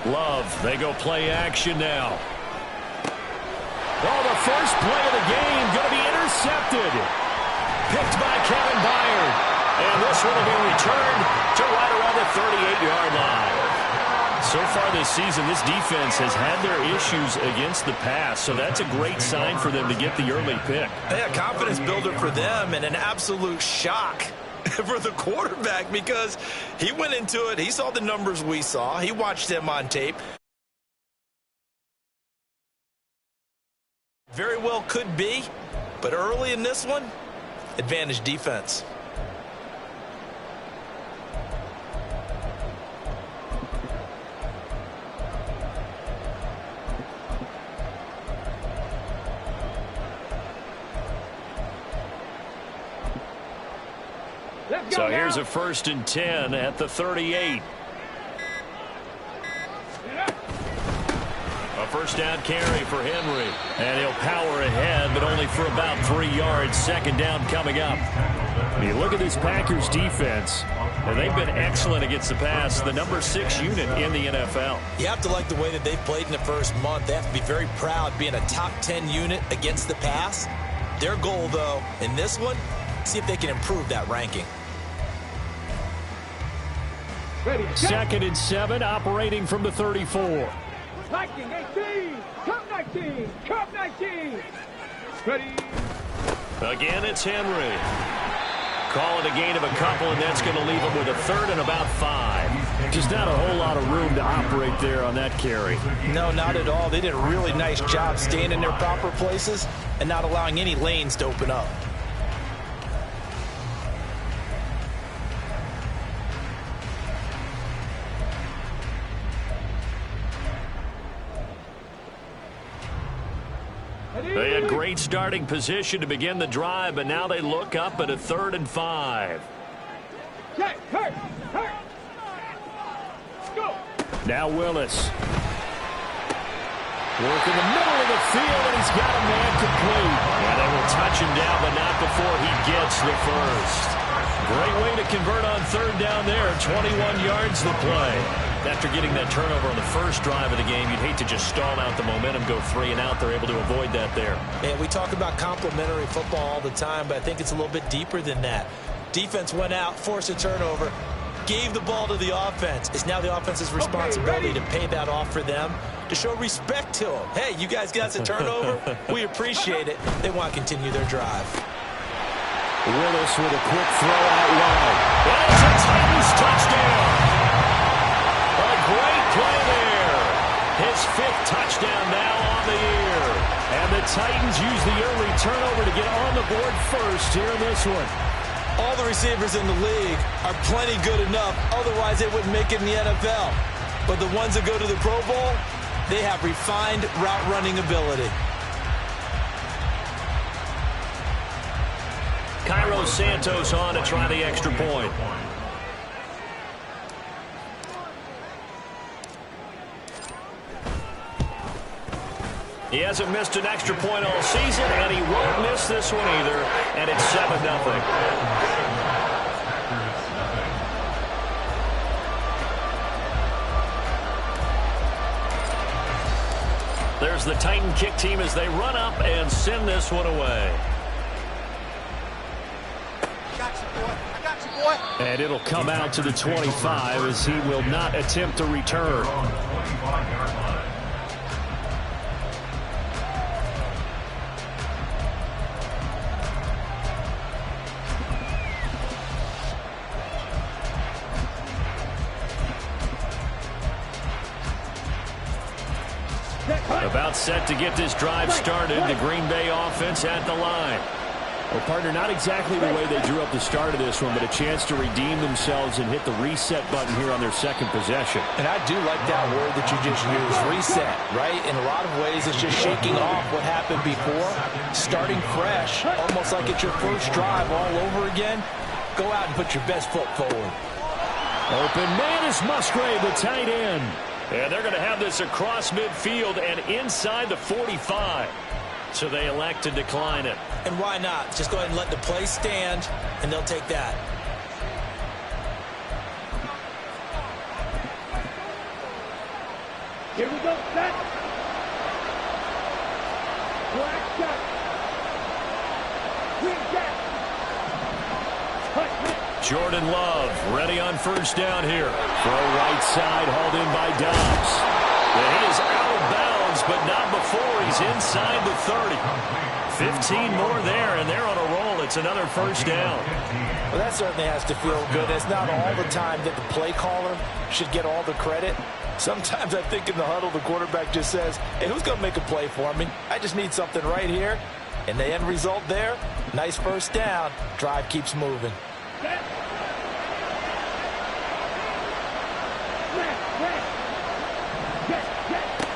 Love, they go play action now. Oh, the first play of the game going to be intercepted. Picked by Kevin Byard. And this one will be returned to right around the 38-yard line. So far this season, this defense has had their issues against the pass, so that's a great sign for them to get the early pick. Yeah, confidence builder for them and an absolute shock for the quarterback because he went into it. He saw the numbers we saw. He watched them on tape. Very well could be, but early in this one, advantage defense. So here's a 1st and 10 at the 38. A first down carry for Henry. And he'll power ahead, but only for about 3 yards. 2nd down coming up. You look at this Packers defense, and they've been excellent against the pass. The number 6 unit in the NFL. You have to like the way that they've played in the first month. They have to be very proud being a top 10 unit against the pass. Their goal, though, in this one, see if they can improve that ranking. 2nd and 7, operating from the 34. 19, Cup 19, Cup 19. Ready. Again, it's Henry. Call it a gain of a couple, and that's going to leave him with a 3rd and about 5. Just not a whole lot of room to operate there on that carry. No, not at all. They did a really nice job staying in their proper places and not allowing any lanes to open up. They had great starting position to begin the drive, but now they look up at a 3rd and 5. Go. Now Willis. Work in the middle of the field, and he's got a man complete. Yeah, they will touch him down, but not before he gets the first. Great way to convert on 3rd down there. 21 yards to play. After getting that turnover on the first drive of the game, you'd hate to just stall out the momentum, go 3 and out. They're able to avoid that there. Yeah, we talk about complementary football all the time, but I think it's a little bit deeper than that. Defense went out, forced a turnover, gave the ball to the offense. It's now the offense's responsibility to pay that off for them, to show respect to them. Hey, you guys got a turnover? We appreciate it. They want to continue their drive. Willis with a quick throw out wide. It's a Titans touchdown. A great play there. His 5th touchdown now on the year. And the Titans use the early turnover to get on the board first here in this one. All the receivers in the league are plenty good enough. Otherwise, they wouldn't make it in the NFL. But the ones that go to the Pro Bowl, they have refined route running ability. Cairo Santos on to try the extra point. He hasn't missed an extra point all season, and he won't miss this one either, and it's 7-0. There's the Titan kick team as they run up and send this one away. And it'll come out to the 25 as he will not attempt to return. About set to get this drive started. The Green Bay offense at the line. Well, partner, not exactly the way they drew up the start of this one, but a chance to redeem themselves and hit the reset button here on their 2nd possession. And I do like that word that you just used, reset, right? In a lot of ways, it's just shaking off what happened before, starting fresh, almost like it's your first drive all over again. Go out and put your best foot forward. Open man is Musgrave, the tight end. And they're going to have this across midfield and inside the 45. So they elect to decline it. And why not? Just go ahead and let the play stand, and they'll take that. Here we go, set. Black shot. Green jack. Jordan Love ready on first down here. Throw right side, hauled in by Dobbs. The hit is out of bounds, but not before he's inside the 30. 15 more there, and they're on a roll. It's another first down. Well, that certainly has to feel good. It's not all the time that the play caller should get all the credit. Sometimes I think in the huddle, the quarterback just says, hey, who's going to make a play for me? I just need something right here. And the end result there, nice first down. Drive keeps moving.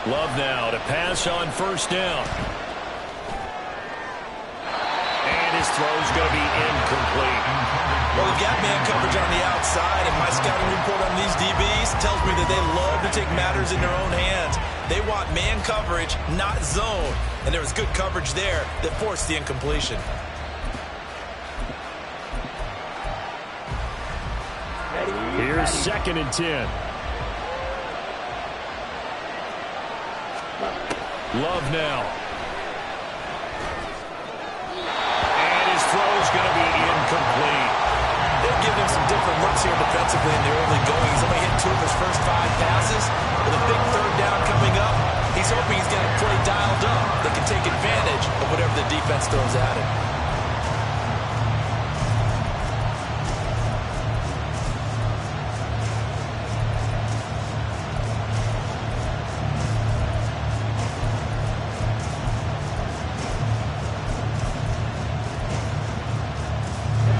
Love now to pass on first down. And his throw's going to be incomplete. Well, we've got man coverage on the outside, and my scouting report on these DBs tells me that they love to take matters in their own hands. They want man coverage, not zone. And there was good coverage there that forced the incompletion. Here's 2nd and 10. Love now. And his throw's going to be incomplete. They've given him some different looks here defensively in the early going. He's only hit 2 of his first 5 passes. With a big third down coming up, he's hoping he's going to play dialed up. They can take advantage of whatever the defense throws at him.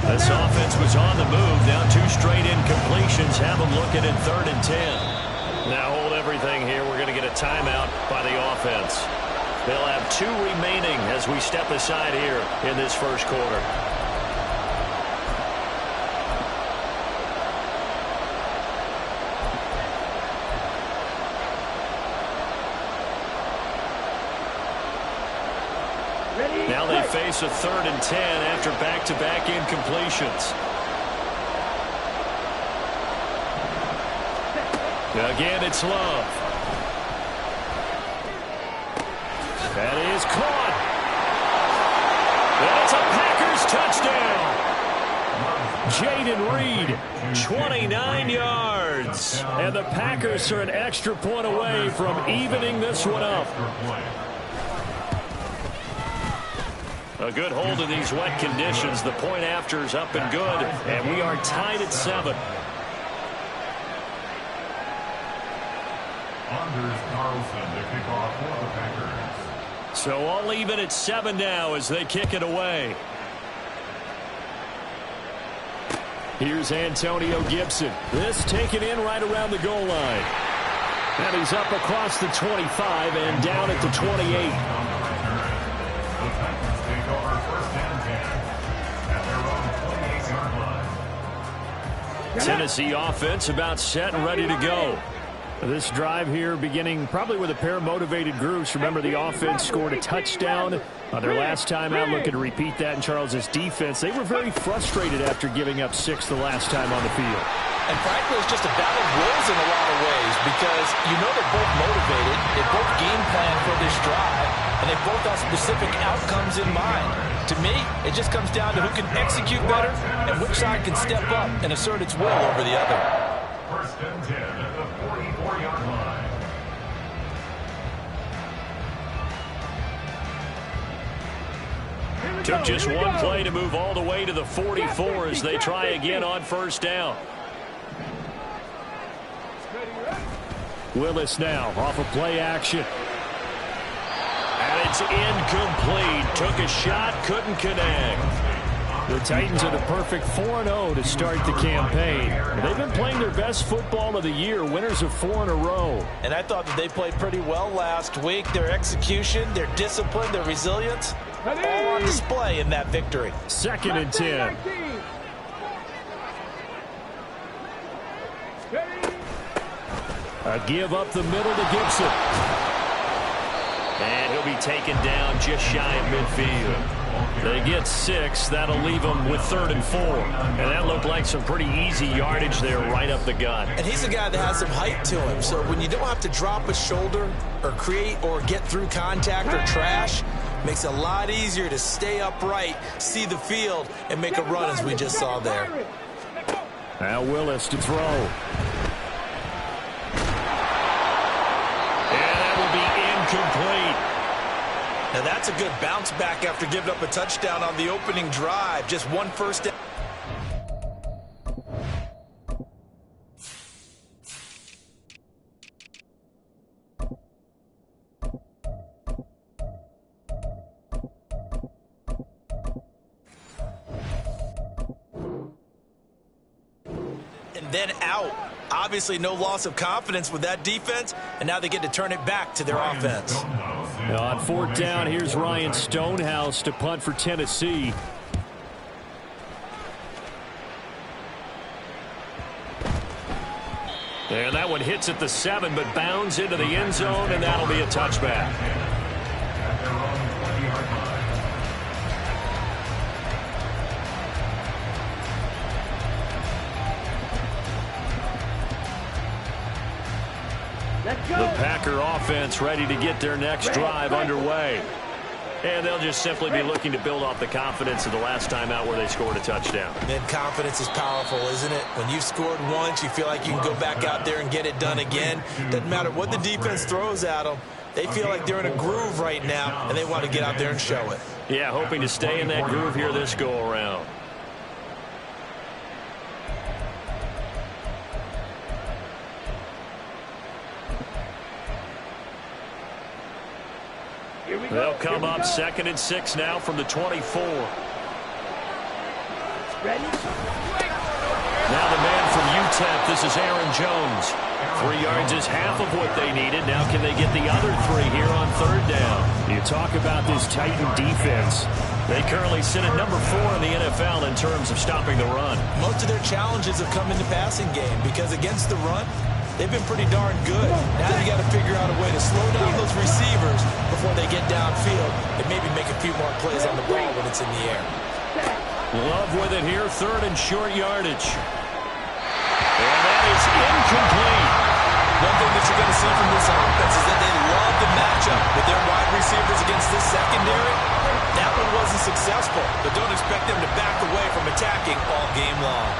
This offense was on the move. Now 2 straight incompletions. Have them looking in 3rd and 10. Now hold everything here. We're going to get a timeout by the offense. They'll have 2 remaining as we step aside here in this first quarter. Now they face a 3rd and 10 after back-to-back incompletions. Again, it's Love. That is caught. And it's a Packers touchdown. Jaden Reed, 29 yards. And the Packers are an extra point away from evening this one up. A good hold in these wet conditions. The point after is up and good, and we are tied at 7. So all even at 7 now as they kick it away. Here's Antonio Gibson. This taken in right around the goal line. And he's up across the 25 and down at the 28. Tennessee offense about set and ready to go. This drive here beginning probably with a pair of motivated groups. Remember, the offense scored a touchdown on their last time out. Looking to repeat that in Charles's defense. They were very frustrated after giving up 6 the last time on the field. And frankly, it's just a battle of wills in a lot of ways because you know they're both motivated. They both game plan for this drive, and they both have specific outcomes in mind. To me, it just comes down to who can execute better and which side can step up and assert its will over the other. 1st and 10 at the 44-yard line. Took just one play to move all the way to the 44 as they try again on first down. Willis now off of play action. And it's incomplete. Took a shot, couldn't connect. The Titans are the perfect 4-0 to start the campaign. They've been playing their best football of the year, winners of 4 in a row. And I thought that they played pretty well last week. Their execution, their discipline, their resilience, all on display in that victory. 2nd and 10. A give up the middle to Gibson. And he'll be taken down just shy of midfield. They get 6. That'll leave them with 3rd and 4. And that looked like some pretty easy yardage there right up the gut. And he's a guy that has some height to him. So when you don't have to drop a shoulder or create or get through contact or trash, makes it a lot easier to stay upright, see the field, and make a run as we just saw there. Now Willis to throw. And that will be incomplete. Now that's a good bounce back after giving up a touchdown on the opening drive. Just one first down. And then out. Obviously no loss of confidence with that defense, and now they get to turn it back to their offense. On 4th down, here's Ryan Stonehouse to punt for Tennessee. And that one hits at the 7, but bounds into the end zone, and that'll be a touchback. The Packer offense ready to get their next drive underway. And they'll just simply be looking to build off the confidence of the last time out where they scored a touchdown. And confidence is powerful, isn't it? When you've scored once, you feel like you can go back out there and get it done again. Doesn't matter what the defense throws at them. They feel like they're in a groove right now, and they want to get out there and show it. Yeah, hoping to stay in that groove here this go-around. They'll come up 2nd and 6 now from the 24. Ready? Now the man from UTEP, this is Aaron Jones. 3 yards is half of what they needed. Now can they get the other 3 here on 3rd down? You talk about this Titan defense. They currently sit at number 4 in the NFL in terms of stopping the run. Most of their challenges have come in the passing game because against the run, they've been pretty darn good. Now you got to figure out a way to slow down those receivers before they get downfield and maybe make a few more plays on the ball when it's in the air. Love with it here, 3rd and short yardage. And that is incomplete. One thing that you're going to see from this offense is that they love the matchup with their wide receivers against this secondary. That one wasn't successful, but don't expect them to back away from attacking all game long.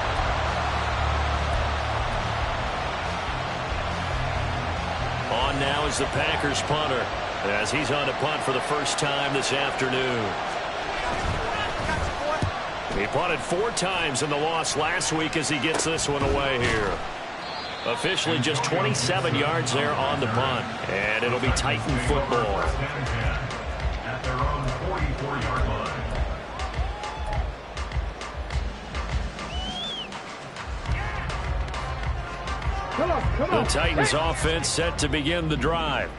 On now is the Packers punter as he's on to punt for the first time this afternoon. He punted 4 times in the loss last week as he gets this one away here. Officially just 27 yards there on the punt. And it'll be Titan football. At their own 44-yard line. Come on. The Titans offense set to begin the drive.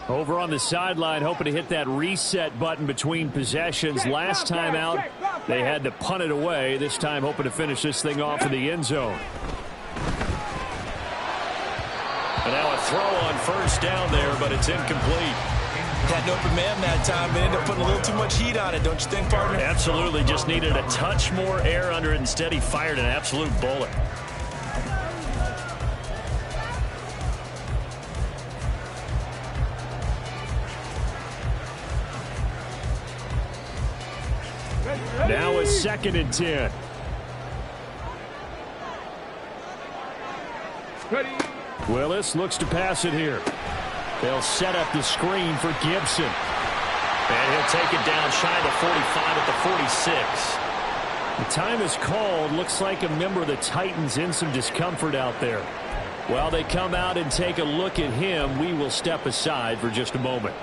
Over on the sideline, hoping to hit that reset button between possessions. Last time out, they had to punt it away. This time, hoping to finish this thing off in the end zone. And now a throw on 1st down there, but it's incomplete. Had an open man that time, but ended up putting a little too much heat on it, don't you think, partner? Absolutely, just needed a touch more air under it. Instead, he fired an absolute bullet. Now it's 2nd and 10. Ready? Willis looks to pass it here. They'll set up the screen for Gibson. And he'll take it down shy of the 45 at the 46. The time is called. Looks like a member of the Titans in some discomfort out there. While they come out and take a look at him, we will step aside for just a moment.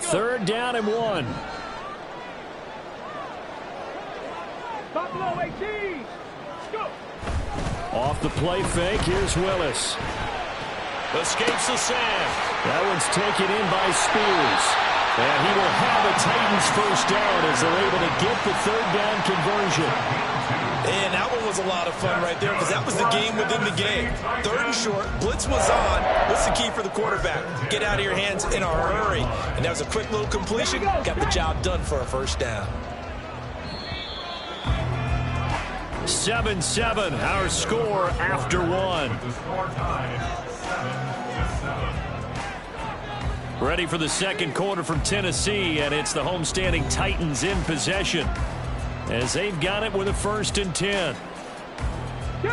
Third down and 1. Buffalo 18. Go. Off the play fake, here's Willis. Escapes the sack. That one's taken in by Spears. And he will have a Titans first down as they're able to get the third down conversion. And that one was a lot of fun right there because that was the game within the game. Third and short, blitz was on. What's the key for the quarterback? Get out of your hands in a hurry. And that was a quick little completion. Got the job done for a first down. 7-7, our score after one. The score time, 7-7. Ready for the second quarter from Tennessee, and it's the homestanding Titans in possession as they've got it with a 1st and 10. Go!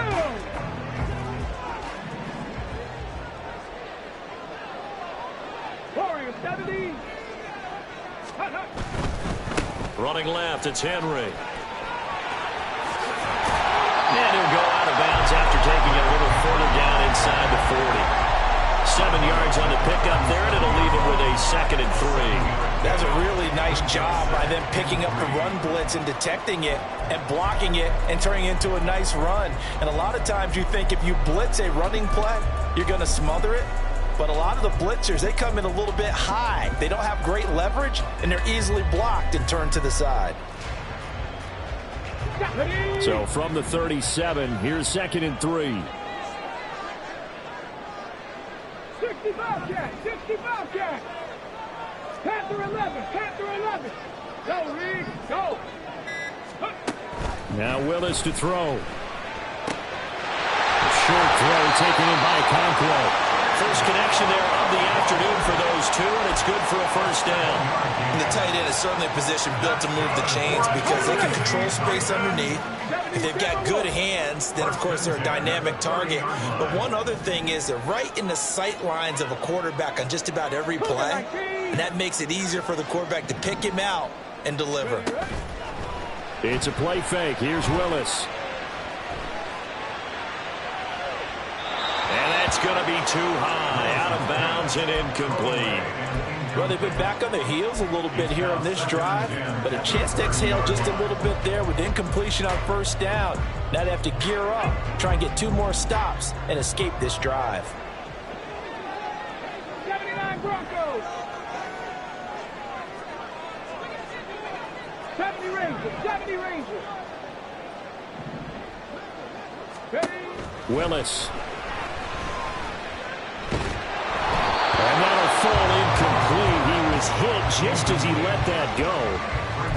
Warrior 70. Running left, it's Henry. And he'll go out of bounds after taking it a little further down inside the 40. 7 yards on the pickup there, and it'll leave it with a 2nd and 3. That's a really nice job by them picking up the run blitz and detecting it and blocking it and turning it into a nice run. And a lot of times you think if you blitz a running play, you're going to smother it. But a lot of the blitzers, they come in a little bit high. They don't have great leverage, and they're easily blocked and turned to the side. So from the 37, here's 2nd and 3. 65 cat, 65 cat. Panther 11, Panther 11. Go, Reed, go. Now Willis to throw. A short throw taken in by Conquo. First connection there of the afternoon for those two, and it's good for a first down. And the tight end is certainly a position built to move the chains because they can control space underneath. If they've got good hands, then, of course, they're a dynamic target. But one other thing is they're right in the sight lines of a quarterback on just about every play, and that makes it easier for the quarterback to pick him out and deliver. It's a play fake. Here's Willis. And that's going to be too high, out of bounds and incomplete. Well, they've been back on their heels a little bit here on this drive, but a chance to exhale just a little bit there with incompletion on first down. Now they have to gear up, try and get 2 more stops, and escape this drive. 79 Broncos. 70 Rangers, 70 Rangers. Ready? Willis. And that'll fall incomplete. He was hit just as he let that go.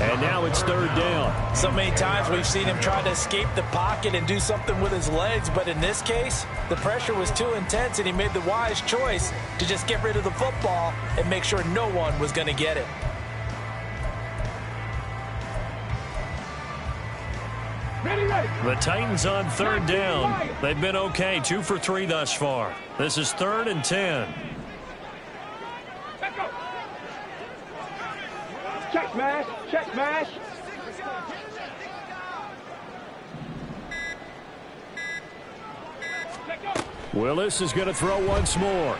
And now it's 3rd down. So many times we've seen him try to escape the pocket and do something with his legs, but in this case, the pressure was too intense and he made the wise choice to just get rid of the football and make sure no one was going to get it. Ready, ready. The Titans on 3rd down. They've been okay, 2 for 3 thus far. This is 3rd and 10. Let's go. Check smash, check smash. Let go. Willis is going to throw once more.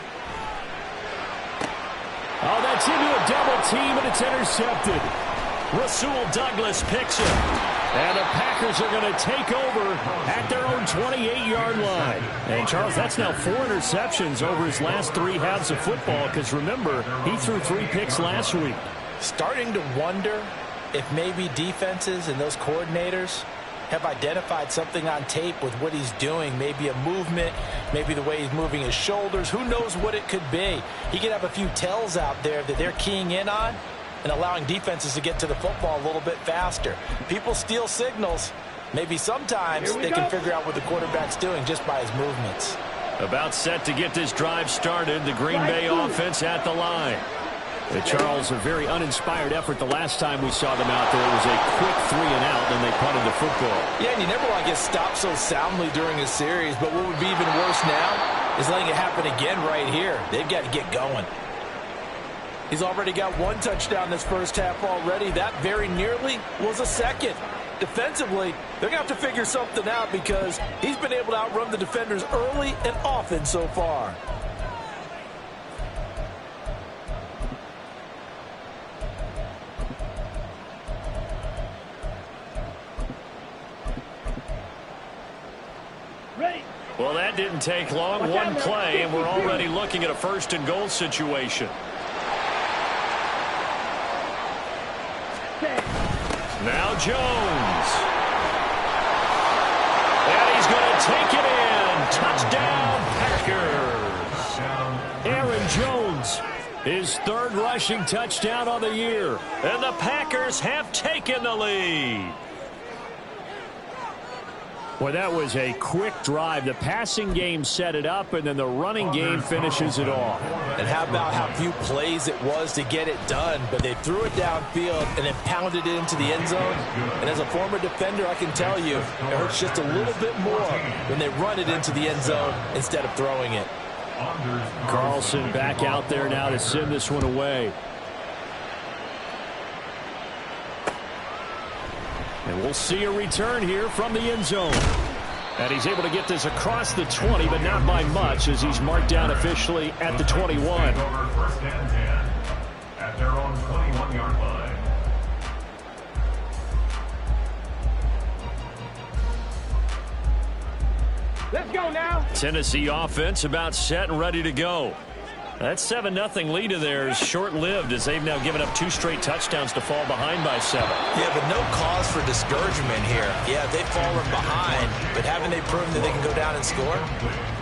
Oh, that's into a double team, and it's intercepted. Rasul Douglas picks it. And the Packers are going to take over at their own 28-yard line. And, Charles, that's now 4 interceptions over his last 3 halves of football because, remember, he threw 3 picks last week. Starting to wonder if maybe defenses and those coordinators have identified something on tape with what he's doing. Maybe a movement, maybe the way he's moving his shoulders. Who knows what it could be? He could have a few tells out there that they're keying in on and allowing defenses to get to the football a little bit faster. People steal signals. Maybe sometimes they can figure out what the quarterback's doing just by his movements. About set to get this drive started, the Green Bay offense at the line. Charles, a very uninspired effort the last time we saw them out there. It was a quick 3 and out, and they punted the football. Yeah, and you never want to get stopped so soundly during a series, but what would be even worse now is letting it happen again right here. They've got to get going. He's already got 1 touchdown this first half already. That very nearly was a second. Defensively, they're going to have to figure something out because he's been able to outrun the defenders early and often so far. Ready. Well, that didn't take long. 1 play, and we're already looking at a 1st and goal situation. Jones. And he's going to take it in. Touchdown, Packers. Aaron Jones, his third rushing touchdown on the year. And the Packers have taken the lead. Well, that was a quick drive. The passing game set it up, and then the running game finishes it off. And how about how few plays it was to get it done, but they threw it downfield and then pounded it into the end zone. And as a former defender, I can tell you, it hurts just a little bit more when they run it into the end zone instead of throwing it. Carlson back out there now to send this one away. And we'll see a return here from the end zone. And he's able to get this across the 20, but not by much as he's marked down officially at the 21. First and 10 at their own 21-yard line. Let's go now. Tennessee offense about set and ready to go. That 7-0 lead of theirs short-lived as they've now given up 2 straight touchdowns to fall behind by 7. Yeah, but no cause for discouragement here. Yeah, they've fallen behind, but haven't they proven that they can go down and score?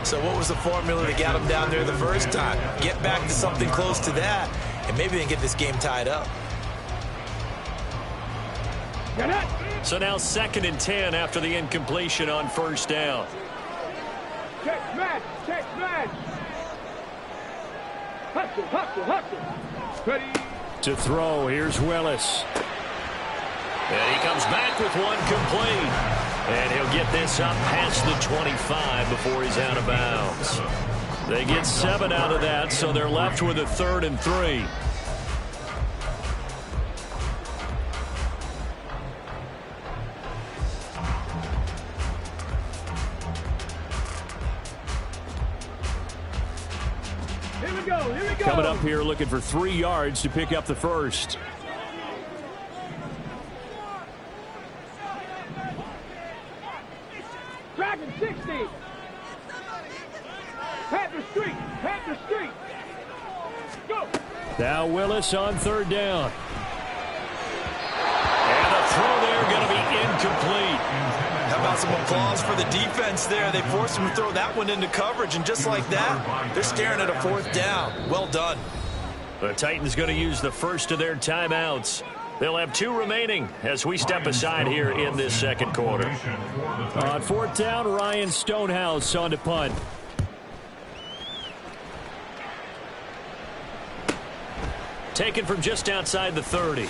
So what was the formula that got them down there the first time? Get back to something close to that, and maybe they can get this game tied up. So now 2nd and 10 after the incompletion on first down. Check match. Check match. Hustle, hustle, hustle. Ready. To throw, here's Willis. And he comes back with one complete. And he'll get this up past the 25 before he's out of bounds. They get 7 out of that, so they're left with a 3rd and 3. Here we go. Coming up here looking for 3 yards to pick up the first. Dragon 60. Panther Street. Panther Street. Go. Now Willis on 3rd down. And the throw there going to be incomplete. How about some applause for the defense there? They forced him to throw that one into coverage, and just like that, they're staring at a 4th down. Well done. The Titans going to use the first of their timeouts. They'll have 2 remaining as we step aside here in this second quarter. On 4th down, Ryan Stonehouse on to punt. Taken from just outside the 30.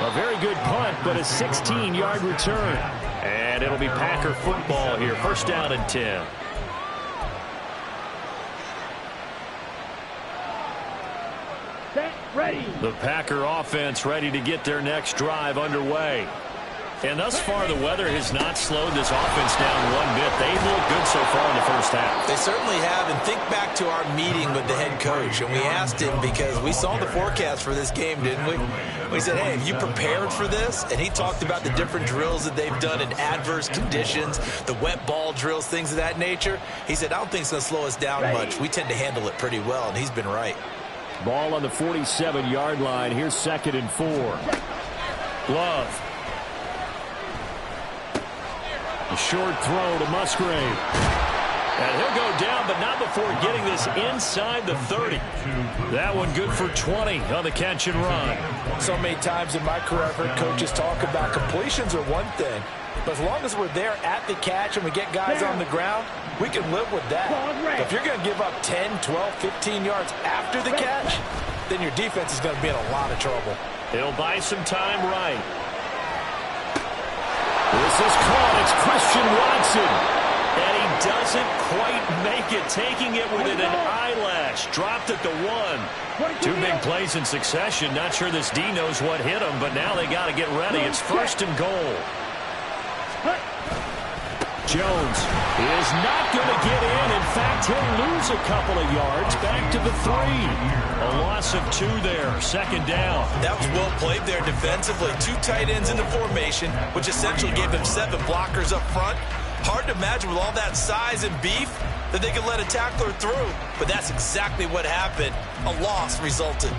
A very good punt, but a 16-yard return. And it'll be Packer football here. First down and 10. Set. Ready. The Packer offense ready to get their next drive underway. And thus far, the weather has not slowed this offense down one bit. They've looked good so far in the first half. They certainly have, and think back to our meeting with the head coach, and we asked him because we saw the forecast for this game, didn't we? We said, hey, have you prepared for this? And he talked about the different drills that they've done in adverse conditions, the wet ball drills, things of that nature. He said, I don't think it's going to slow us down much. We tend to handle it pretty well, and he's been right. Ball on the 47-yard line. Here's 2nd and 4. Love. A short throw to Musgrave. And he'll go down, but not before getting this inside the 30. That one good for 20 on the catch and run. So many times in my career, I've heard coaches talk about completions are one thing, but as long as we're there at the catch and we get guys on the ground, we can live with that. But if you're going to give up 10, 12, 15 yards after the catch, then your defense is going to be in a lot of trouble. He'll buy some time right. This is caught. It's Christian Watson. And he doesn't quite make it, taking it within an eyelash. Dropped at the 1. 2 big plays in succession. Not sure this D knows what hit him, but now they got to get ready. It's 1st and goal. Jones is not going to get in. In fact, he'll lose a couple of yards back to the 3. A loss of 2 there. 2nd down. That was well played there defensively. 2 tight ends in the formation, which essentially gave them 7 blockers up front. Hard to imagine with all that size and beef that they could let a tackler through. But that's exactly what happened. A loss resulted.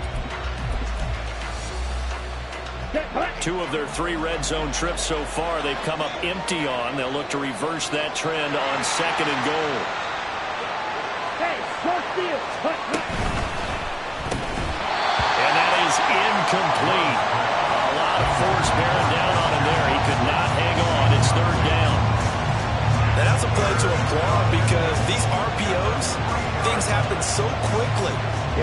2 of their 3 red zone trips so far, they've come up empty on. They'll look to reverse that trend on 2nd and goal. Hey, short field. And that is incomplete. A lot of force bearing down on him there. He could not hang on. It's 3rd down. And that's a play to applaud because these RPOs, things happen so quickly.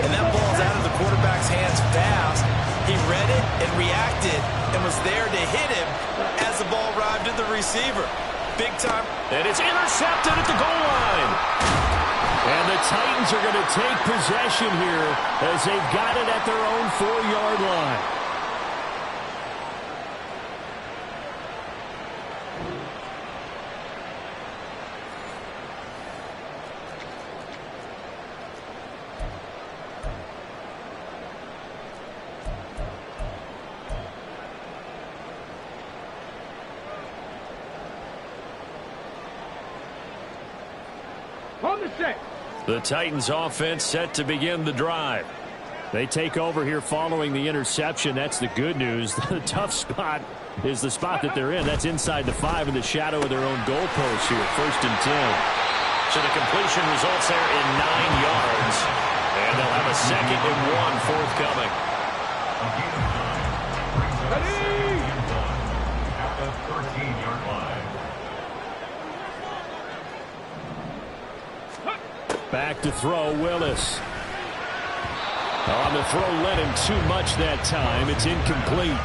And that ball's out of the quarterback's hands fast. He read it and reacted and was there to hit him as the ball arrived at the receiver. Big time. And it's intercepted at the goal line. And the Titans are going to take possession here as they've got it at their own 4-yard line. On the set. The Titans offense set to begin the drive. They take over here following the interception. That's the good news. The tough spot is the spot that they're in. That's inside the 5 in the shadow of their own goalpost here. 1st and 10. So the completion results there in 9 yards. And they'll have a 2nd and 1 forthcoming. Ready? At the 13-yard line. Back to throw, Willis. On the throw, led him too much that time. It's incomplete.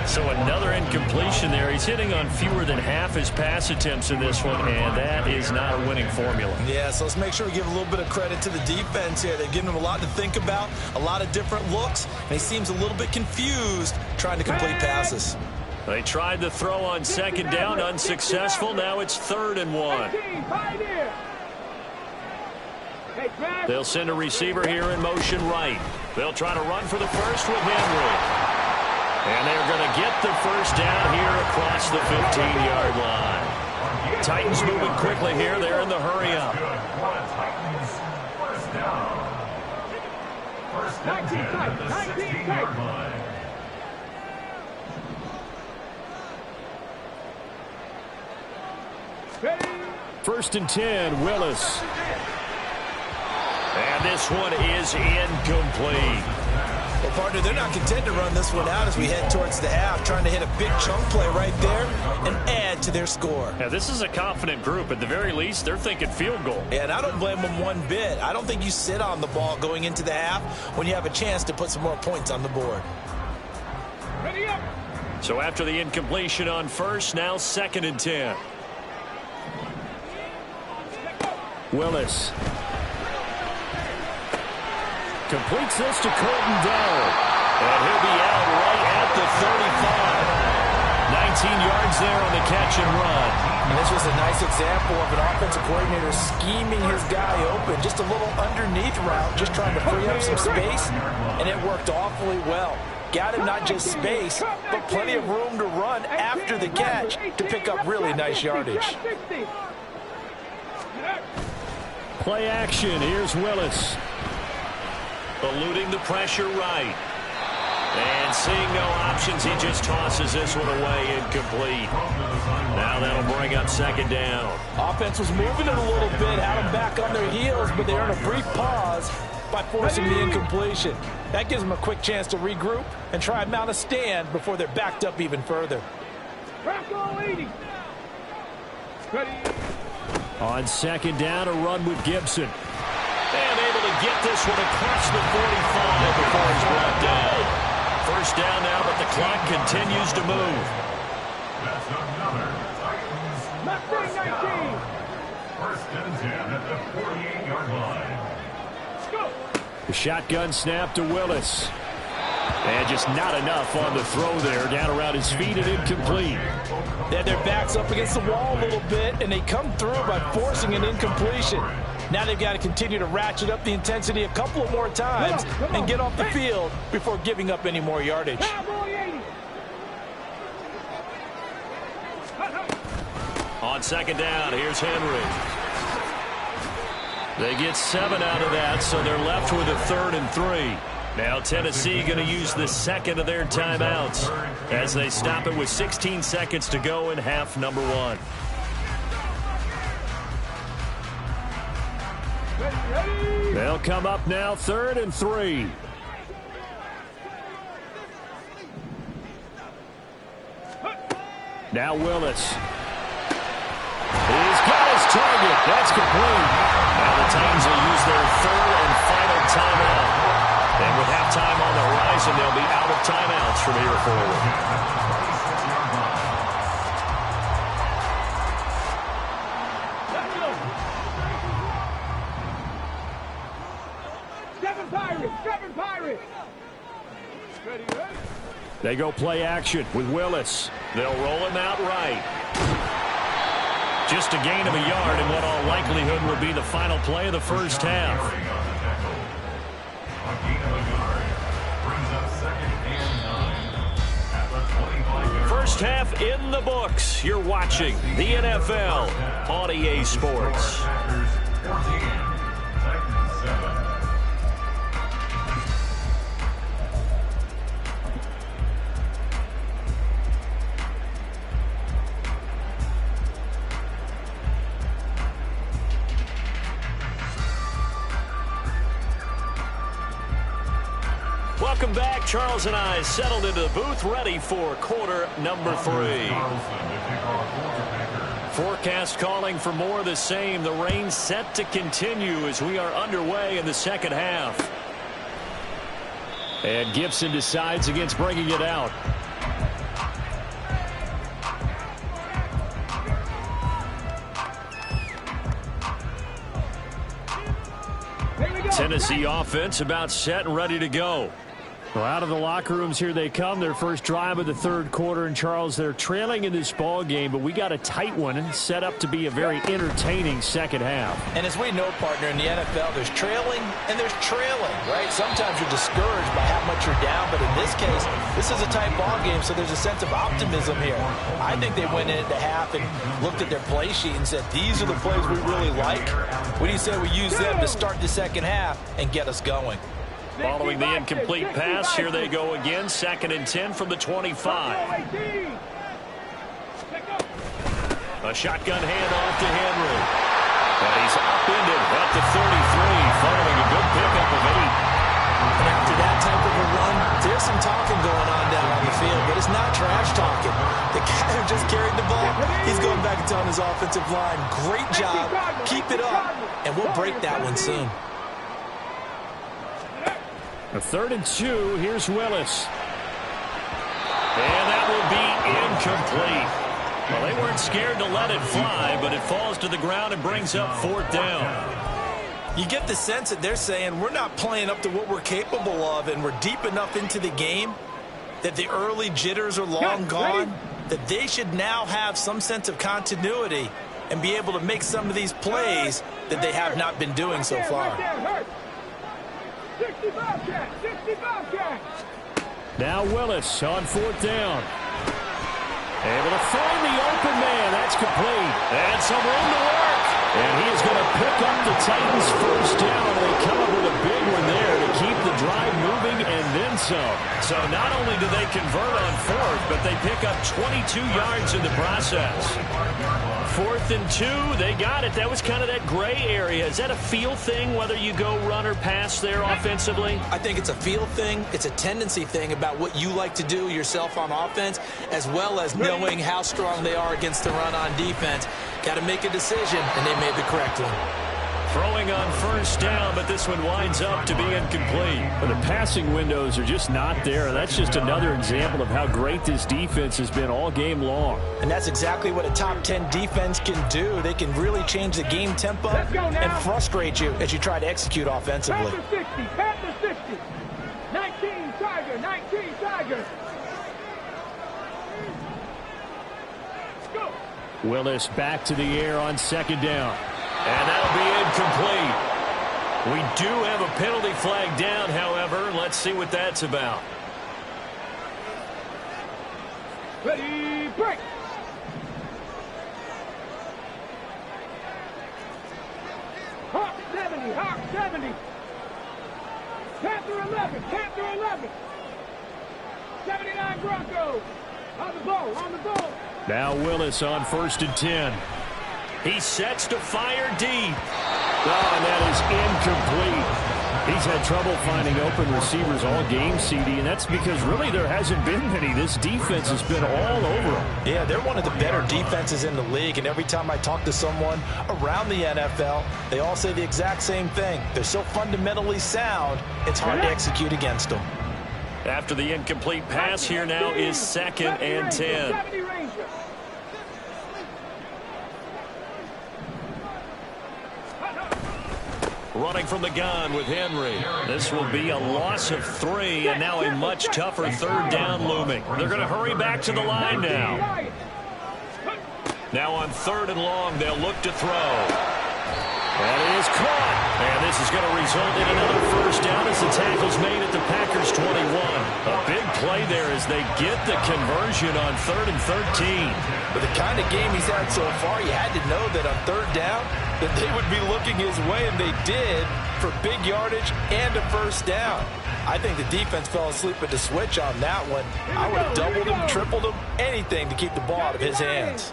So another incompletion there. He's hitting on fewer than half his pass attempts in this one, and that is not a winning formula. Yeah, so let's make sure we give a little bit of credit to the defense here. They've given him a lot to think about, a lot of different looks, and he seems a little bit confused trying to complete passes. They tried the throw on 2nd down, unsuccessful. Now it's 3rd and 1. They'll send a receiver here in motion right. They'll try to run for the first with Henry. And they're going to get the first down here across the 15-yard line. Titans moving quickly here. They're in the hurry-up. First down. First and 10 at the 16-yard line. 1st and 10, Willis. And this one is incomplete. Well, partner, they're not content to run this one out as we head towards the half, trying to hit a big chunk play right there and add to their score. Now, this is a confident group. At the very least, they're thinking field goal. And I don't blame them one bit. I don't think you sit on the ball going into the half when you have a chance to put some more points on the board. Ready up. So after the incompletion on 1st, now 2nd and 10. Willis. Completes this to Colton Dowell. And he'll be out right at the 35. 19 yards there on the catch and run. And this was a nice example of an offensive coordinator scheming his guy open. Just a little underneath route, just trying to free up some space. And it worked awfully well. Got him not just space, but plenty of room to run after the catch to pick up really nice yardage. Play action. Here's Willis. Eluding the pressure right. And seeing no options, he just tosses this one away incomplete. Now that'll bring up 2nd down. Offense was moving it a little bit, had them back on their heels, but they earned a brief pause by forcing the incompletion. That gives them a quick chance to regroup and try and mount a stand before they're backed up even further. On 2nd down, a run with Gibson. And able to get this one across the 45 before he's brought down. 1st down now, but the clock continues to move. That's another Titans. 19. 1st and 10 at the 48-yard line. Go. The shotgun snap to Willis. And just not enough on the throw there. Down around his feet and incomplete. They had their backs up against the wall a little bit, and they come through by forcing an incompletion. Now they've got to continue to ratchet up the intensity a couple of more times and get off the field before giving up any more yardage. On 2nd down, here's Henry. They get 7 out of that, so they're left with a 3rd and 3. Now Tennessee going to use the second of their timeouts as they stop it with 16 seconds to go in half number 1. They'll come up now 3rd and 3. Now Willis. He's got his target. That's complete. Now the Titans will use their 3rd and final timeout. And with halftime on the horizon, they'll be out of timeouts from here forward. Seven Pirates. Ready. They go play action with Willis. They'll roll him out right. Just a gain of a yard in what all likelihood will be the final play of the first half. First half in the books. You're watching the NFL on EA Sports. Welcome back. Charles and I settled into the booth, ready for quarter number 3. Forecast calling for more of the same. The rain set to continue as we are underway in the second half. And Gibson decides against bringing it out. Tennessee offense about set and ready to go. Well, out of the locker rooms here they come. Their first drive of the third quarter. And, Charles, they're trailing in this ball game, but we got a tight one and set up to be a very entertaining second half. And as we know, partner, in the NFL, there's trailing and there's trailing, right? Sometimes you're discouraged by how much you're down, but in this case, this is a tight ball game, so there's a sense of optimism here. I think they went into half and looked at their play sheet and said, these are the plays we really like. What do you say we use them to start the second half and get us going? Following the incomplete pass, here they go again. 2nd and 10 from the 25. A shotgun handoff to Henry. And he's upended at the 33, following a good pickup of 8. And after that type of a run, there's some talking going on down on the field, but it's not trash talking. The guy who just carried the ball, he's going back and telling his offensive line, great job, keep it up, and we'll break that one soon. A 3rd and 2. Here's Willis. And that will be incomplete. Well, they weren't scared to let it fly, but it falls to the ground and brings up 4th down. You get the sense that they're saying we're not playing up to what we're capable of, and we're deep enough into the game that the early jitters are long gone, that they should now have some sense of continuity and be able to make some of these plays that they have not been doing so far. 65 catch. Now Willis on 4th down. Able to find the open man. That's complete. And some room to work. And he is going to pick up the Titans' first down. They come up with a big one there to keep the drive moving and then some. So not only do they convert on 4th, but they pick up 22 yards in the process. 4th and 2, they got it. That was kind of that gray area. Is that a feel thing, whether you go run or pass there offensively? I think it's a feel thing. It's a tendency thing about what you like to do yourself on offense, as well as knowing how strong they are against the run on defense. Got to make a decision, and they made the correct one. Throwing on 1st down, but this one winds up to be incomplete. But the passing windows are just not there. That's just another example of how great this defense has been all game long. And that's exactly what a top 10 defense can do. They can really change the game tempo and frustrate you as you try to execute offensively. Panther 60. 19 Tiger. Go. Willis back to the air on 2nd down. And that'll be incomplete. We do have a penalty flag down, however. Let's see what that's about. Ready, break. Hawk 70. Panther 11. Panther 11. 79 Broncos. On the ball. On the ball. Now Willis on 1st and 10. He sets to fire deep. Oh, and that is incomplete. He's had trouble finding open receivers all game, CD, and that's because really there hasn't been many. This defense has been all over them. Yeah, they're one of the better defenses in the league, and every time I talk to someone around the NFL, they all say the exact same thing. They're so fundamentally sound, it's hard to execute against them. After the incomplete pass, here now is 2nd and 10. Running from the gun with Henry. This will be a loss of 3, and now a much tougher 3rd down looming. They're going to hurry back to the line now. Now on 3rd and long, they'll look to throw. That is caught. And this is going to result in another 1st down as the tackle's made at the Packers 21. A big play there as they get the conversion on 3rd and 13. With the kind of game he's had so far, you had to know that on 3rd down that they would be looking his way, and they did, for big yardage and a 1st down. I think the defense fell asleep at the switch on that one. I would have doubled him, tripled him, anything to keep the ball out of his hands.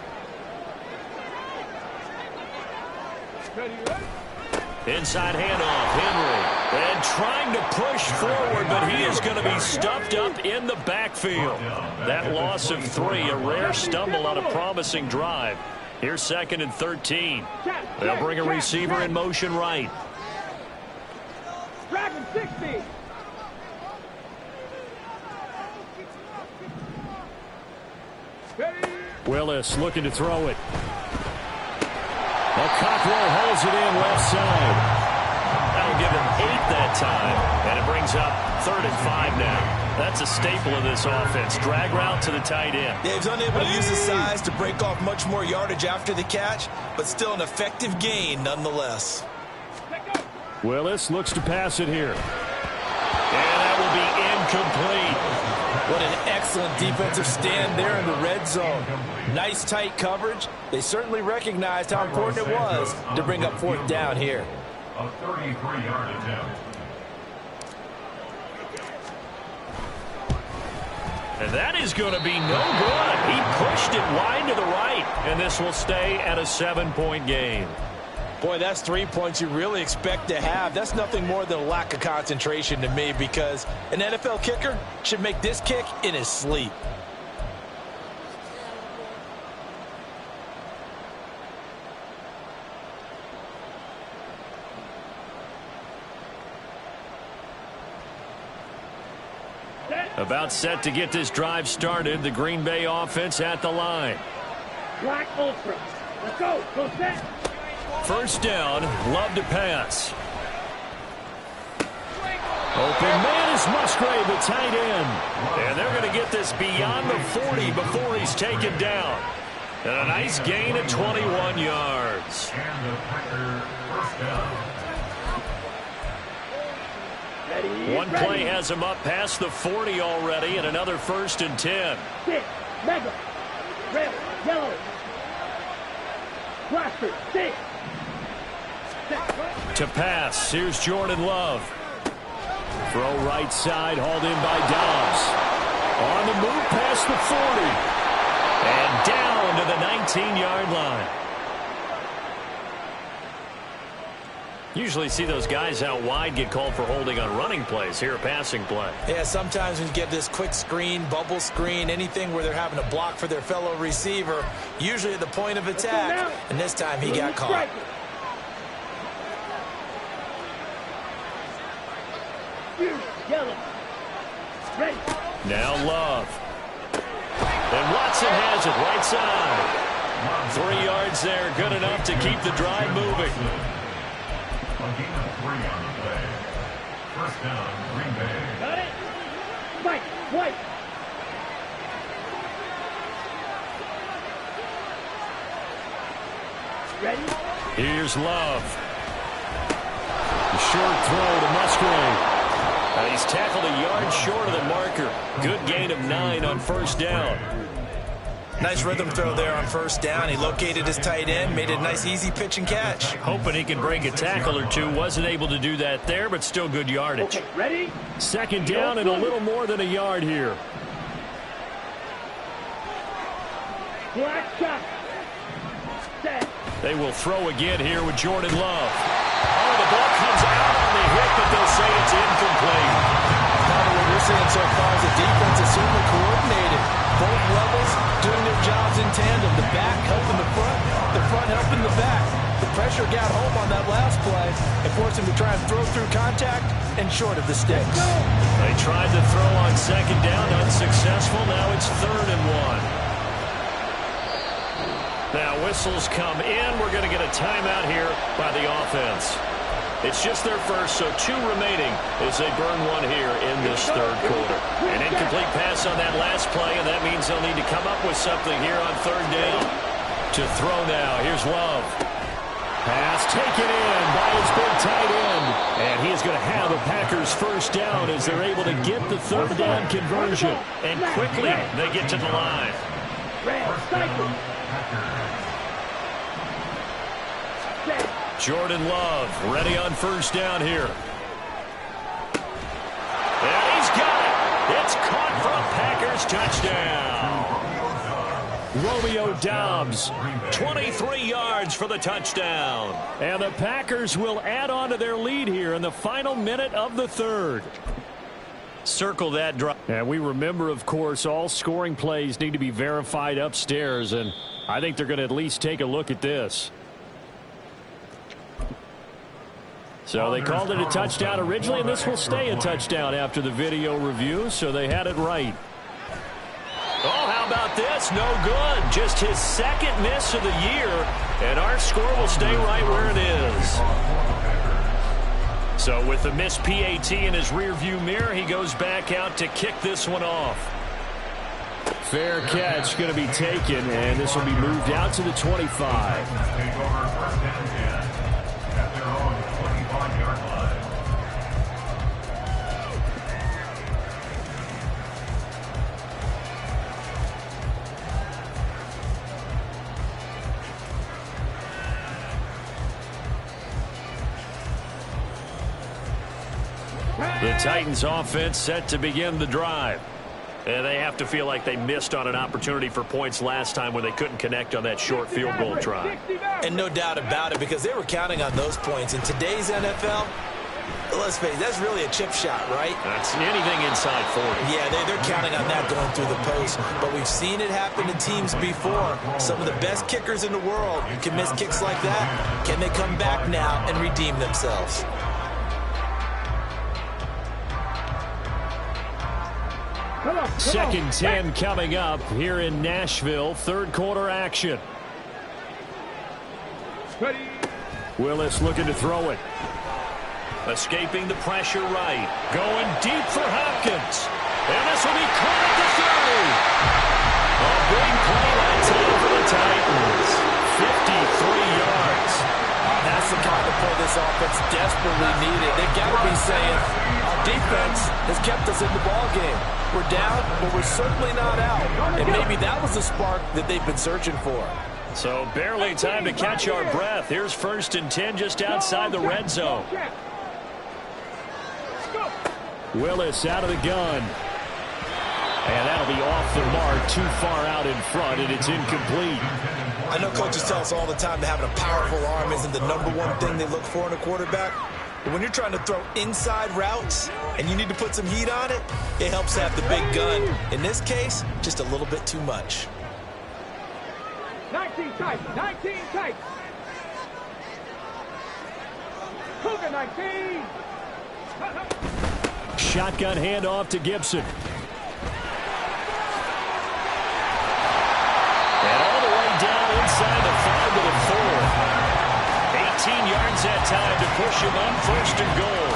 Inside handoff, Henry. And trying to push forward, but he is going to be stuffed up in the backfield. That loss of 3, a rare stumble on a promising drive. Here's 2nd and 13. They'll bring a receiver in motion right. Dragon 60. Willis looking to throw it. Well, Cockrell holds it in left side. That'll give him 8 that time. And it brings up 3rd and 5 now. That's a staple of this offense. Drag route to the tight end. Yeah, he's unable to use his size to break off much more yardage after the catch, but still an effective gain nonetheless. Willis looks to pass it here. And that will be incomplete. What an excellent defensive stand there in the red zone. Nice tight coverage. They certainly recognized how important it was to bring up 4th down here. A 33-yard attempt. And that is going to be no good. He pushed it wide to the right. And this will stay at a 7-point game. Boy, that's 3 points you really expect to have. That's nothing more than a lack of concentration to me, because an NFL kicker should make this kick in his sleep. About set to get this drive started. The Green Bay offense at the line. Black Ultra. Let's go. Go set. 1st down, Love to pass. Open man is Musgrave, the tight end. And they're going to get this beyond the 40 before he's taken down. And a nice gain of 21 yards. And the Packer 1st down. One play has him up past the 40 already, and another 1st and 10. 6. Mega. Red. Yellow. Blaster. 6. To pass, here's Jordan Love. Throw right side, hauled in by Dobbs. On the move past the 40. And down to the 19-yard line. Usually see those guys out wide get called for holding on running plays. Here, a passing play. Yeah, sometimes when you get this quick screen, bubble screen, anything where they're having to block for their fellow receiver, usually at the point of attack, and this time he got caught. Yellow. Ready. Now Love. And Watson has it right side. 3 yards there, good enough to keep the drive moving. A gain of 3 on the play. 1st down, Green Bay. Got it. Mike. White. Ready. Here's Love. The short throw to Musgrave. He's tackled a yard short of the marker. Good gain of 9 on 1st down. Nice rhythm throw there on first down. He located his tight end, made it a nice easy pitch and catch. Hoping he can break a tackle or two. Wasn't able to do that there, but still good yardage. Okay, ready? Second down and a little more than a yard here. Black shot. Set. They will throw again here with Jordan Love. Oh, the ball comes out on the hit, but they'll say it's incomplete. Probably what we're seeing so far is the defense is certainly coordinated. Both levels doing their jobs in tandem. The back helping the front helping the back. The pressure got home on that last play and forced him to try and throw through contact and short of the sticks. They tried to throw on second down, unsuccessful. Now it's 3rd and 1. Now whistles come in. We're going to get a timeout here by the offense. It's just their first, so 2 remaining as they burn one here in this 3rd quarter. An incomplete pass on that last play, and that means they'll need to come up with something here on 3rd down. To throw now, here's Love. Pass taken in by his big tight end. And he is going to have the Packers first down as they're able to get the 3rd down conversion. And quickly they get to the line. Jordan Love ready on first down here. And he's got it. It's caught for a Packers touchdown. Romeo Doubs, 23 yards for the touchdown. And the Packers will add on to their lead here in the final minute of the 3rd. Circle that drive. And we remember, of course, all scoring plays need to be verified upstairs, and I think they're going to at least take a look at this. So they called it a touchdown originally, and this will stay a touchdown after the video review, so they had it right. Oh, how about this? No good. Just his 2nd miss of the year, and our score will stay right where it is. So with the missed PAT in his rearview mirror, he goes back out to kick this one off. Fair catch going to be taken, and this will be moved out to the 25. The Titans offense set to begin the drive. And they have to feel like they missed on an opportunity for points last time when they couldn't connect on that short field goal try. And no doubt about it, because they were counting on those points. In today's NFL, let's face it, that's really a chip shot, right? That's anything inside 40. Yeah, they're counting on that going through the post. But we've seen it happen to teams before. Some of the best kickers in the world can miss kicks like that. Can they come back now and redeem themselves? Second 10 coming up here in Nashville. 3rd quarter action. Willis looking to throw it. Escaping the pressure right. Going deep for Hopkins. And this will be caught at the 30. A big play that time for the Titans. 53 yards. That's the kind of play this offense desperately needed. They've got to be saying, our defense has kept us in the ballgame. We're down, but we're certainly not out. And maybe that was the spark that they've been searching for. So barely time to catch our breath. Here's 1st and 10 just outside the red zone. Willis out of the gun. And that'll be off the mark, too far out in front, and it's incomplete. I know coaches tell us all the time that having a powerful arm isn't the #1 thing they look for in a quarterback. But when you're trying to throw inside routes and you need to put some heat on it, it helps have the big gun. In this case, just a little bit too much. 19 tight, 19 tight. Cougar 19. Shotgun handoff to Gibson. And all the way down inside the 5 to the 4. 18 yards that time to push him up 1st and goal.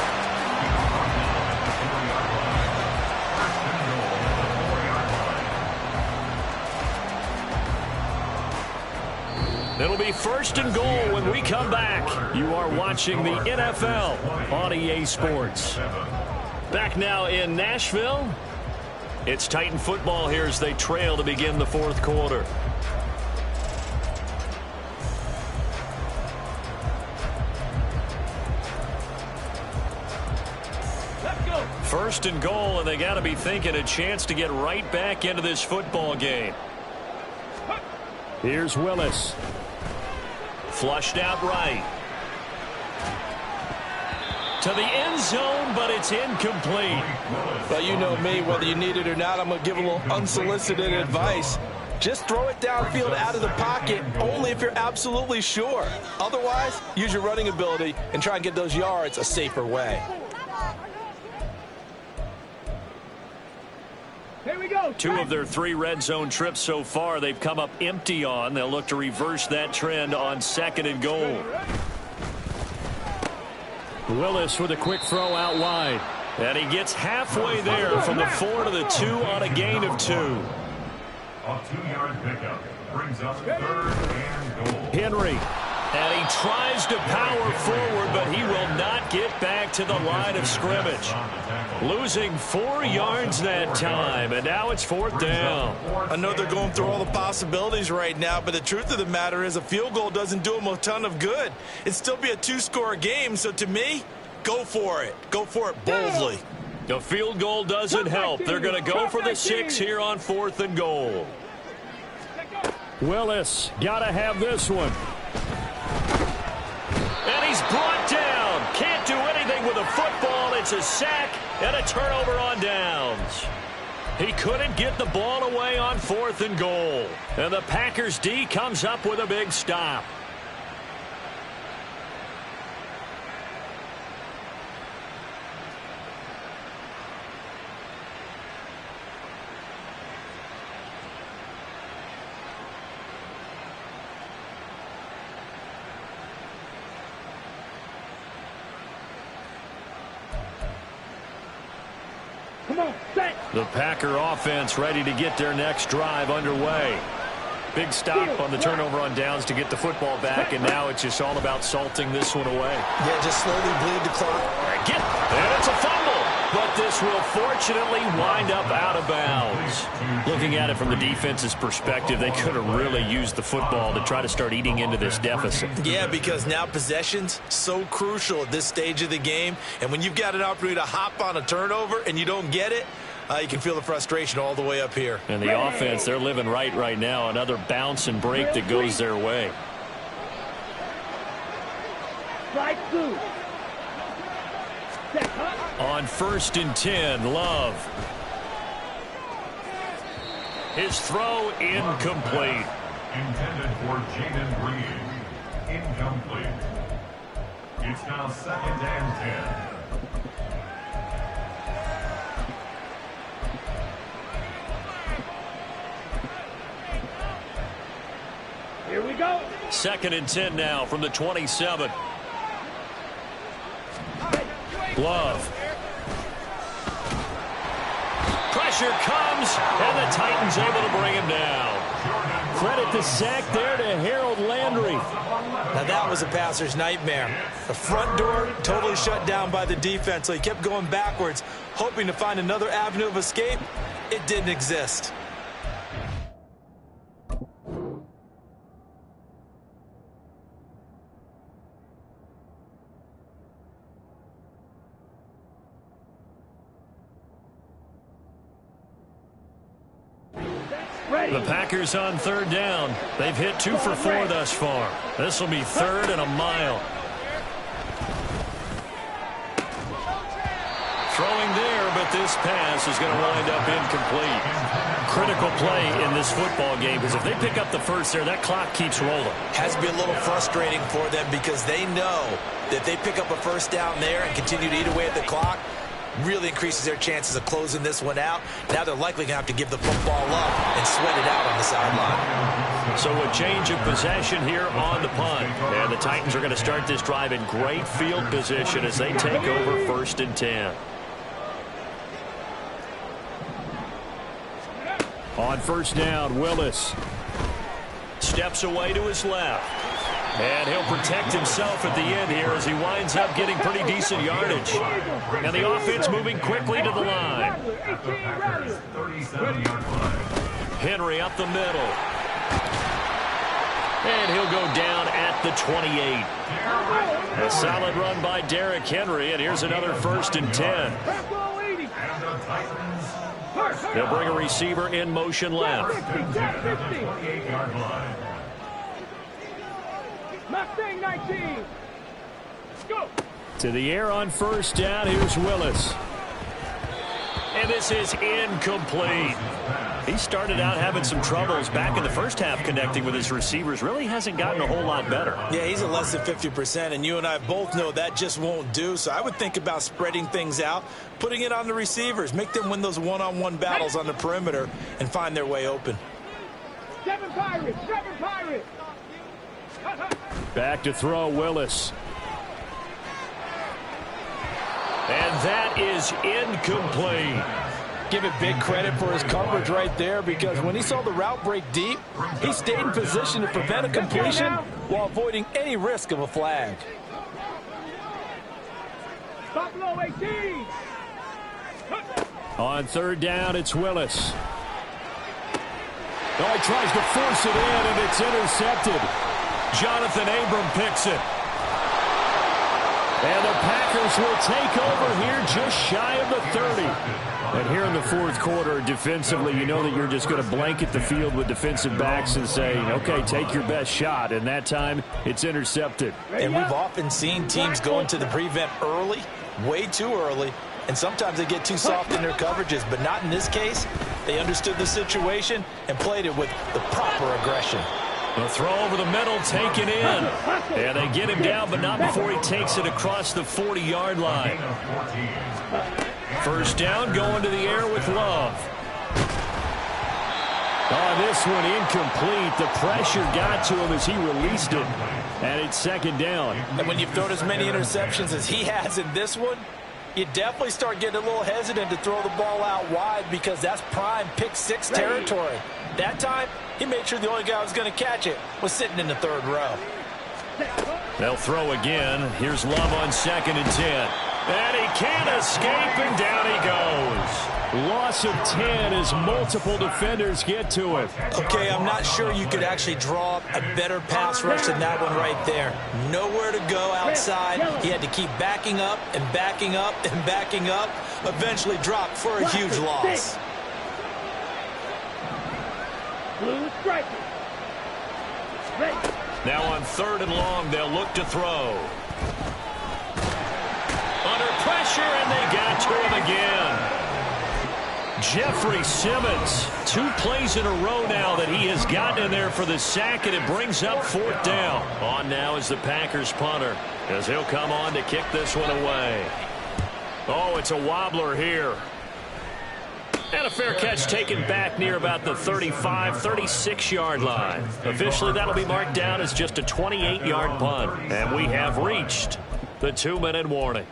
It'll be 1st and goal when we come back. You are watching the NFL on EA Sports. Back now in Nashville. It's Titan football here as they trail to begin the fourth quarter. First and goal, and they got to be thinking a chance to get right back into this football game. Here's Willis. Flushed out right. To the end zone, but it's incomplete. Well, you know me, whether you need it or not, I'm going to give a little unsolicited advice. Just throw it downfield out of the pocket, only if you're absolutely sure. Otherwise, use your running ability and try and get those yards a safer way. Here we go. 2 of their 3 red zone trips so far they've come up empty on. They'll look to reverse that trend on second and goal. Willis with a quick throw out wide. And he gets halfway there from the 4 to the 2 on a gain of 2. A 2-yard pickup brings up 3rd and goal. Henry. And he tries to power forward, but he will not get back to the line of scrimmage. Losing 4 yards that time, and now it's 4th down. I know they're going through all the possibilities right now, but the truth of the matter is a field goal doesn't do them a ton of good. It'd still be a 2-score game, so to me, go for it. Go for it boldly. The field goal doesn't help. They're going to go for the 6 here on 4th and goal. Willis, got to have this one. And he's brought down. Can't do anything with a football. It's a sack and a turnover on downs. He couldn't get the ball away on 4th and goal. And the Packers D comes up with a big stop. The Packer offense ready to get their next drive underway. Big stop on the turnover on downs to get the football back, and now it's just all about salting this one away. Yeah, just slowly bleed the clock. And it's a fumble, but this will fortunately wind up out of bounds. Looking at it from the defense's perspective, they could have really used the football to try to start eating into this deficit. Yeah, because now possession's so crucial at this stage of the game, and when you've got an opportunity to hop on a turnover and you don't get it, you can feel the frustration all the way up here. And the offense, they're living right now. Another bounce and break that goes their way. Strike 2. On 1st and 10, Love. His throw incomplete. Intended for Jaden Reed. Incomplete. It's now 2nd and 10. Here we go. 2nd and 10 now from the 27. Love. Pressure comes, and the Titans able to bring him down. Credit the sack there to Harold Landry. Now that was a passer's nightmare. The front door totally shut down by the defense, so he kept going backwards, hoping to find another avenue of escape. It didn't exist. The Packers on 3rd down. They've hit 2 for 4 thus far. This will be 3rd and a mile. Throwing there, but this pass is going to wind up incomplete. Critical play in this football game, because if they pick up the first there, that clock keeps rolling. Has to be a little frustrating for them because they know that they pick up a first down there and continue to eat away at the clock, really increases their chances of closing this one out. Now they're likely going to have to give the football up and sweat it out on the sideline. So a change of possession here on the punt. And the Titans are going to start this drive in great field position as they take over 1st and 10. On 1st down, Willis. Steps away to his left. And he'll protect himself at the end here as he winds up getting pretty decent yardage. And the offense moving quickly to the line. Henry up the middle. And he'll go down at the 28. A solid run by Derrick Henry, and here's another 1st and 10. They'll bring a receiver in motion left. Mustang 19. Go. To the air on 1st down. Here's Willis. And this is incomplete. He started out having some troubles back in the first half connecting with his receivers. Really hasn't gotten a whole lot better. Yeah, he's at less than 50%, and you and I both know that just won't do. So I would think about spreading things out, putting it on the receivers, make them win those one-on-one battles on the perimeter and find their way open. 7 Pirates, 7 Pirates. Back to throw, Willis. And that is incomplete. Give it big credit for his coverage right there, because when he saw the route break deep, he stayed in position to prevent a completion while avoiding any risk of a flag. Buffalo 18. On 3rd down, it's Willis. Oh, he tries to force it in, and it's intercepted. Jonathan Abram picks it. And the Packers will take over here just shy of the 30. And here in the 4th quarter, defensively, you know that you're just going to blanket the field with defensive backs and say, okay, take your best shot. And that time, it's intercepted. And we've often seen teams go into the prevent early, way too early, and sometimes they get too soft in their coverages, but not in this case. They understood the situation and played it with the proper aggression. The throw over the middle, taken in. And they get him down, but not before he takes it across the 40-yard line. 1st down, going to the air with Love. Oh, this one incomplete. The pressure got to him as he released it. And it's 2nd down. And when you've thrown as many interceptions as he has in this one, you definitely start getting a little hesitant to throw the ball out wide, because that's prime pick-6 territory. That time, he made sure the only guy who was going to catch it was sitting in the 3rd row. They'll throw again. Here's Love on 2nd and 10. And he can't escape, and down he goes. Loss of 10 as multiple defenders get to it. Okay, I'm not sure you could actually draw up a better pass rush than that one right there. Nowhere to go outside. He had to keep backing up and backing up and backing up. Eventually dropped for a huge loss. Blue striker. Now on 3rd and long, they'll look to throw. Under pressure, and they got to him again. Jeffrey Simmons, 2 plays in a row now that he has gotten in there for the sack, and it brings up 4th down. On now is the Packers punter, as he'll come on to kick this one away. Oh, it's a wobbler here. And a fair catch taken back near about the 35, 36-yard line. Officially, that'll be marked down as just a 28-yard punt. And we have reached the 2-minute warning.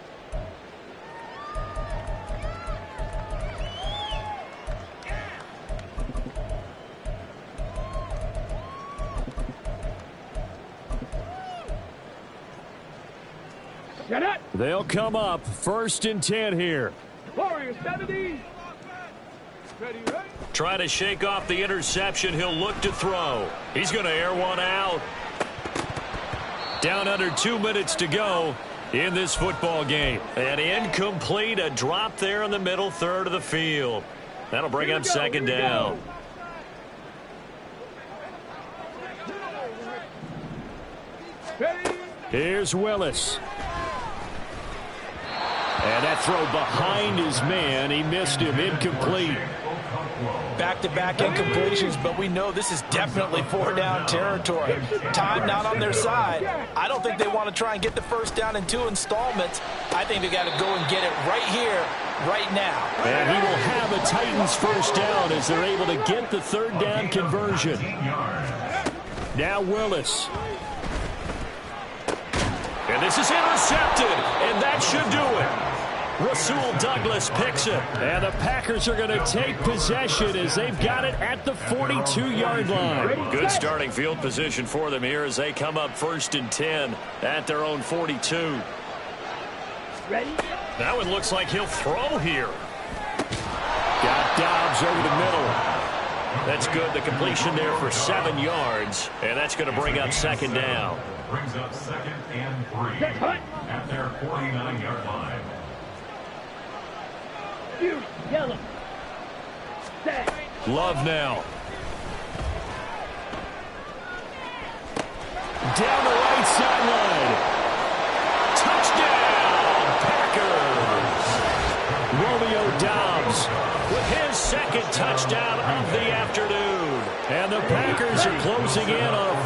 They'll come up 1st and 10 here. Warriors 70. Ready, ready. Trying to shake off the interception. He'll look to throw. He's going to air one out. Down under 2 minutes to go in this football game. And incomplete. A drop there in the middle 3rd of the field. That'll bring up 2nd down. Here's Willis. And that throw behind his man. He missed him. Incomplete. Back-to-back incompletions, but we know this is definitely 4-down territory. Time not on their side. I don't think they want to try and get the 1st down in 2 installments. I think they got to go and get it right here, right now. And he will have a Titans 1st down as they're able to get the 3rd down conversion. Now Willis. And this is intercepted, and that should do it. Rasul Douglas picks it. And the Packers are going to take possession as they've got it at the 42-yard line. Good starting field position for them here as they come up 1st and 10 at their own 42. Ready? That one looks like he'll throw here. Got Dobbs over the middle. That's good. The completion there for 7 yards. And that's going to bring up 2nd down. Brings up 2nd and 3 at their 49-yard line. You yellow. Set. Love now. Down the right sideline. Touchdown, Packers. Romeo Dobbs. With his 2nd touchdown of the afternoon. And the Packers are closing in on a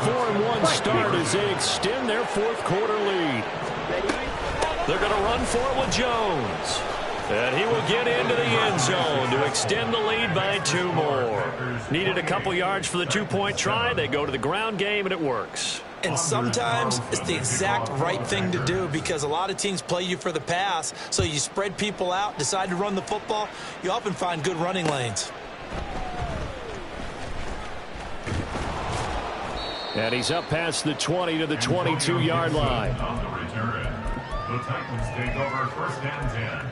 4-1 start as they extend their 4th quarter lead. They're going to run for it with Jones. And he will get into the end zone to extend the lead by 2 more. Needed a couple yards for the 2-point try. They go to the ground game, and it works. And sometimes it's the exact right thing to do because a lot of teams play you for the pass. So you spread people out, decide to run the football. You often find good running lanes. And he's up past the 20 to the 22-yard line. On the return, the Titans take over 1st and 10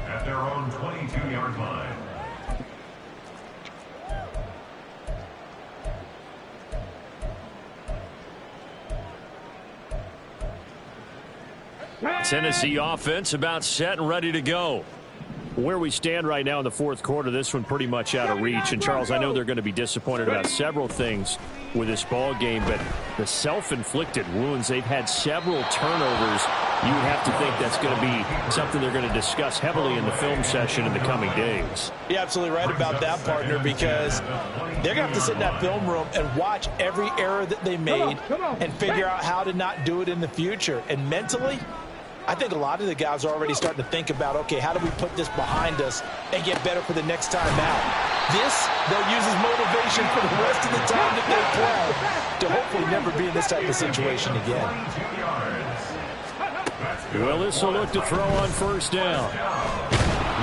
at their own 22-yard line. Tennessee offense about set and ready to go. Where we stand right now in the 4th quarter, this one pretty much out of reach. And, Charles, I know they're going to be disappointed about several things with this ball game, but the self-inflicted wounds, they've had several turnovers. You would have to think that's going to be something they're going to discuss heavily in the film session in the coming days. You're absolutely right about that, partner, because they're going to have to sit in that film room and watch every error that they made and figure out how to not do it in the future. And mentally, I think a lot of the guys are already starting to think about, okay, how do we put this behind us and get better for the next time out? This, they'll use as motivation for the rest of the time that they play to hopefully never be in this type of situation again. Willis will look to throw on 1st down.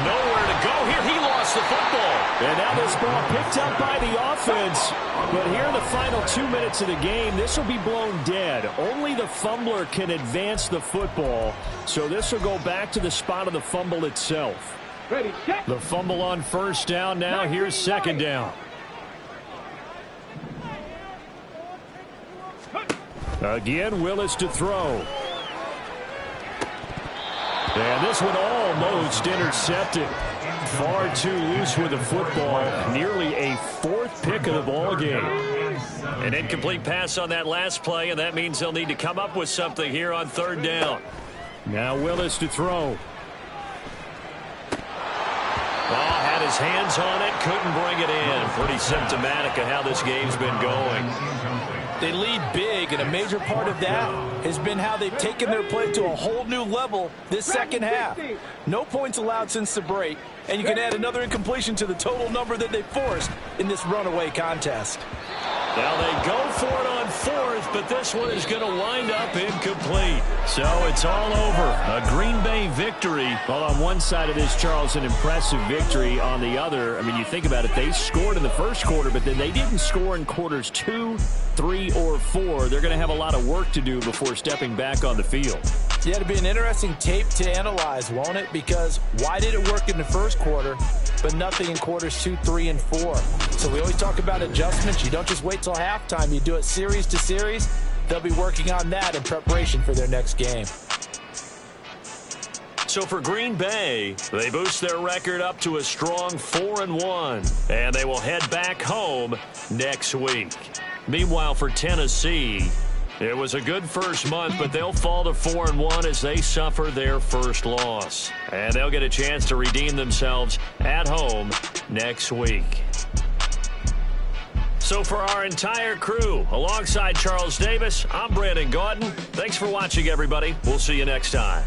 Nowhere to go here. He lost the football. And now this ball picked up by the offense. But here in the final 2 minutes of the game, this will be blown dead. Only the fumbler can advance the football. So this will go back to the spot of the fumble itself. Ready, check. The fumble on 1st down now. Here's 2nd down. Again, Willis to throw. And this one almost intercepted. Far too loose with the football. Nearly a 4th pick of the ball game. An incomplete pass on that last play, and that means they'll need to come up with something here on 3rd down. Now Willis to throw. Had his hands on it, couldn't bring it in. Pretty symptomatic of how this game's been going. They lead big, and a major part of that has been how they've taken their play to a whole new level this 2nd half. No points allowed since the break, and you can add another incompletion to the total number that they forced in this runaway contest. Now they go for it on 4th, but this one is going to wind up incomplete. So it's all over. A Green Bay victory. Well, on one side of this, Charles, an impressive victory. On the other, I mean, you think about it, they scored in the 1st quarter, but then they didn't score in quarters 2, 3, or 4. They're going to have a lot of work to do before stepping back on the field. Yeah, it'll be an interesting tape to analyze, won't it? Because why did it work in the 1st quarter, but nothing in quarters 2, 3, and 4? So we always talk about adjustments. You don't just wait till halftime. You do it series to series. They'll be working on that in preparation for their next game. So for Green Bay, they boost their record up to a strong 4-1, and they will head back home next week. Meanwhile, for Tennessee, it was a good first month, but they'll fall to 4-1 as they suffer their first loss. And they'll get a chance to redeem themselves at home next week. So for our entire crew, alongside Charles Davis, I'm Brandon Gaudin. Thanks for watching, everybody. We'll see you next time.